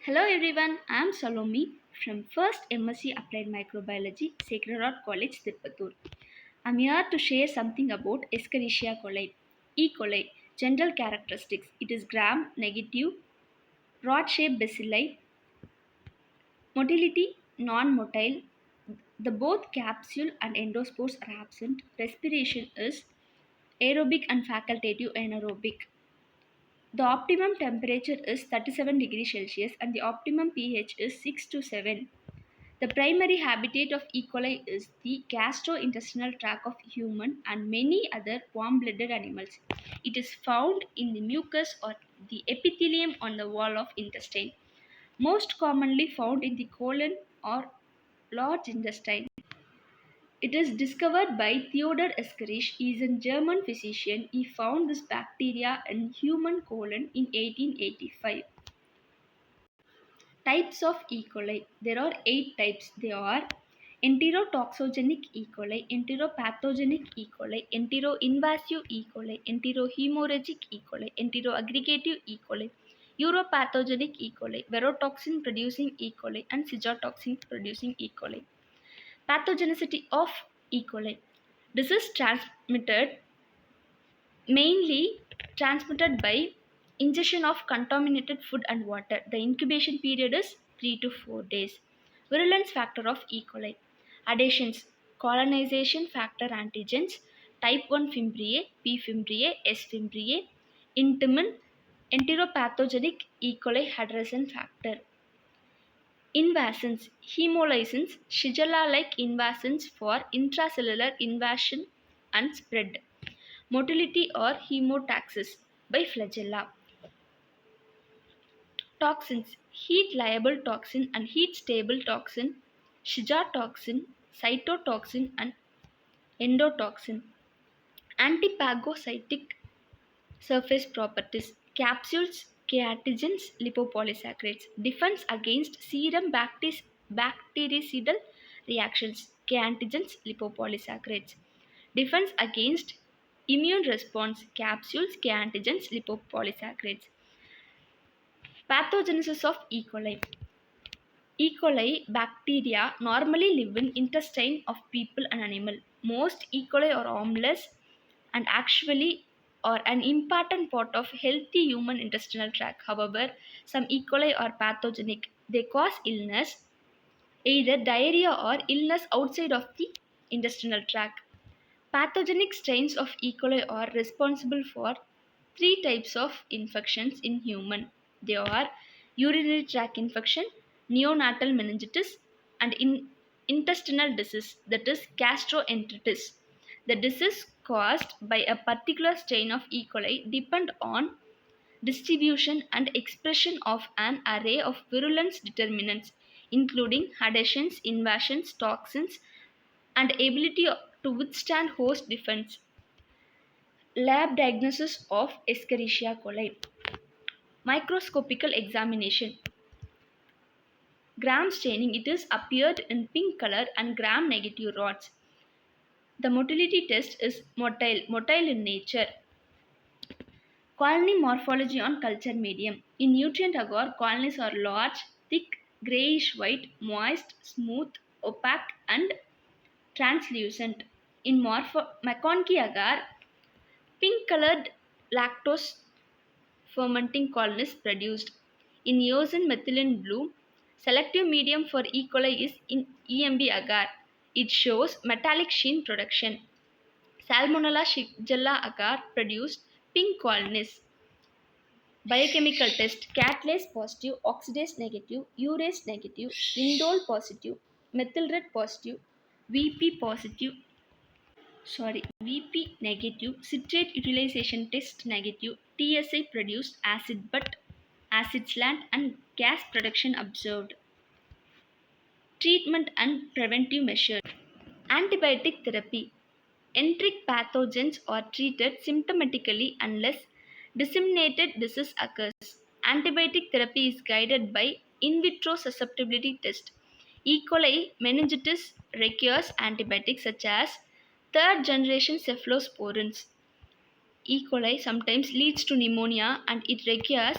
Hello everyone, I am Salomi from First MSc Applied Microbiology, Sacred Heart College, Tirupattur. I am here to share something about Escherichia coli. E. coli, general characteristics. It is gram-negative, rod-shaped bacilli, motility non-motile. The both capsule and endospores are absent. Respiration is aerobic and facultative anaerobic. The optimum temperature is 37 degrees Celsius and the optimum pH is 6 to 7. The primary habitat of E. coli is the gastrointestinal tract of human and many other warm-blooded animals. It is found in the mucus or the epithelium on the wall of intestine, most commonly found in the colon or large intestine. It is discovered by Theodor Escherichia. He is a German physician. He found this bacteria in human colon in 1885. Types of E. coli. There are 8 types. They are enterotoxogenic E. coli, enteropathogenic E. coli, enteroinvasive E. coli, enterohemorrhagic E. coli, enteroaggregative E. coli, uropathogenic E. coli, verotoxin producing E. coli, and cytotoxin producing E. coli. Pathogenicity of E. coli. This is mainly transmitted by ingestion of contaminated food and water. The incubation period is 3 to 4 days. Virulence factor of E. coli. Adhesions, colonization factor antigens, type 1 fimbriae, P fimbriae, S fimbriae, intimin, enteropathogenic E. coli adhesion factor. Invasins, hemolysins, Shigella-like invasins for intracellular invasion and spread. Motility or hemotaxis by flagella. Toxins, heat liable toxin and heat stable toxin, Shiga toxin, cytotoxin, and endotoxin. Antiphagocytic surface properties, capsules, keatogens, lipopolysaccharides. Defense against serum bactericidal reactions, keatogens, lipopolysaccharides. Defense against immune response, capsules, keatogens, lipopolysaccharides. Pathogenesis of E. coli. E. coli bacteria normally live in intestine of people and animal. Most E. coli are harmless and actually are an important part of healthy human intestinal tract. However, some E. coli are pathogenic. They cause illness, either diarrhea or illness outside of the intestinal tract. Pathogenic strains of E. coli are responsible for three types of infections in human. They are urinary tract infection, neonatal meningitis, and intestinal disease, that is gastroenteritis. The disease caused by a particular strain of E. coli depend on distribution and expression of an array of virulence determinants, including adhesions, invasions, toxins, and ability to withstand host defense. Lab diagnosis of Escherichia coli. Microscopical examination. Gram staining, it is appeared in pink color and gram negative rods. The motility test is motile in nature. Colony morphology on culture medium. In nutrient agar, colonies are large, thick, grayish white, moist, smooth, opaque, and translucent. In McConkey agar, pink colored lactose fermenting colonies produced. In eosin methylene blue, selective medium for E. coli is in EMB agar. It shows metallic sheen production. Salmonella shigella agar produced pink colonies. Biochemical test: catalase positive, oxidase negative, urease negative, indole positive, methyl red positive, VP positive, VP negative, citrate utilization test negative, TSI produced acid but acid slant and gas production observed. Treatment and preventive measures. Antibiotic therapy. Enteric pathogens are treated symptomatically unless disseminated disease occurs. Antibiotic therapy is guided by in vitro susceptibility test. E. coli meningitis requires antibiotics such as third generation cephalosporins. E. coli sometimes leads to pneumonia and it requires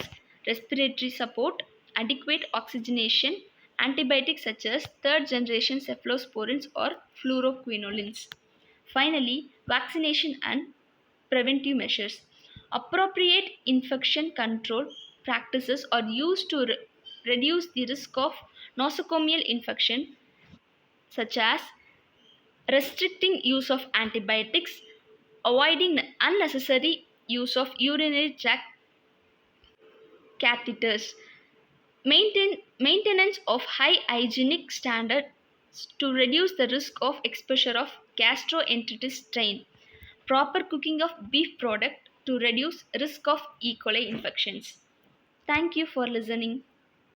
respiratory support. adequate oxygenation, antibiotics such as third generation cephalosporins or fluoroquinolins. Finally, vaccination and preventive measures. Appropriate infection control practices are used to reduce the risk of nosocomial infection, such as restricting use of antibiotics, avoiding the unnecessary use of urinary tract catheters, maintenance of high hygienic standards to reduce the risk of exposure of gastroenteritis strain, proper cooking of beef product to reduce risk of E. coli infections. Thank you for listening.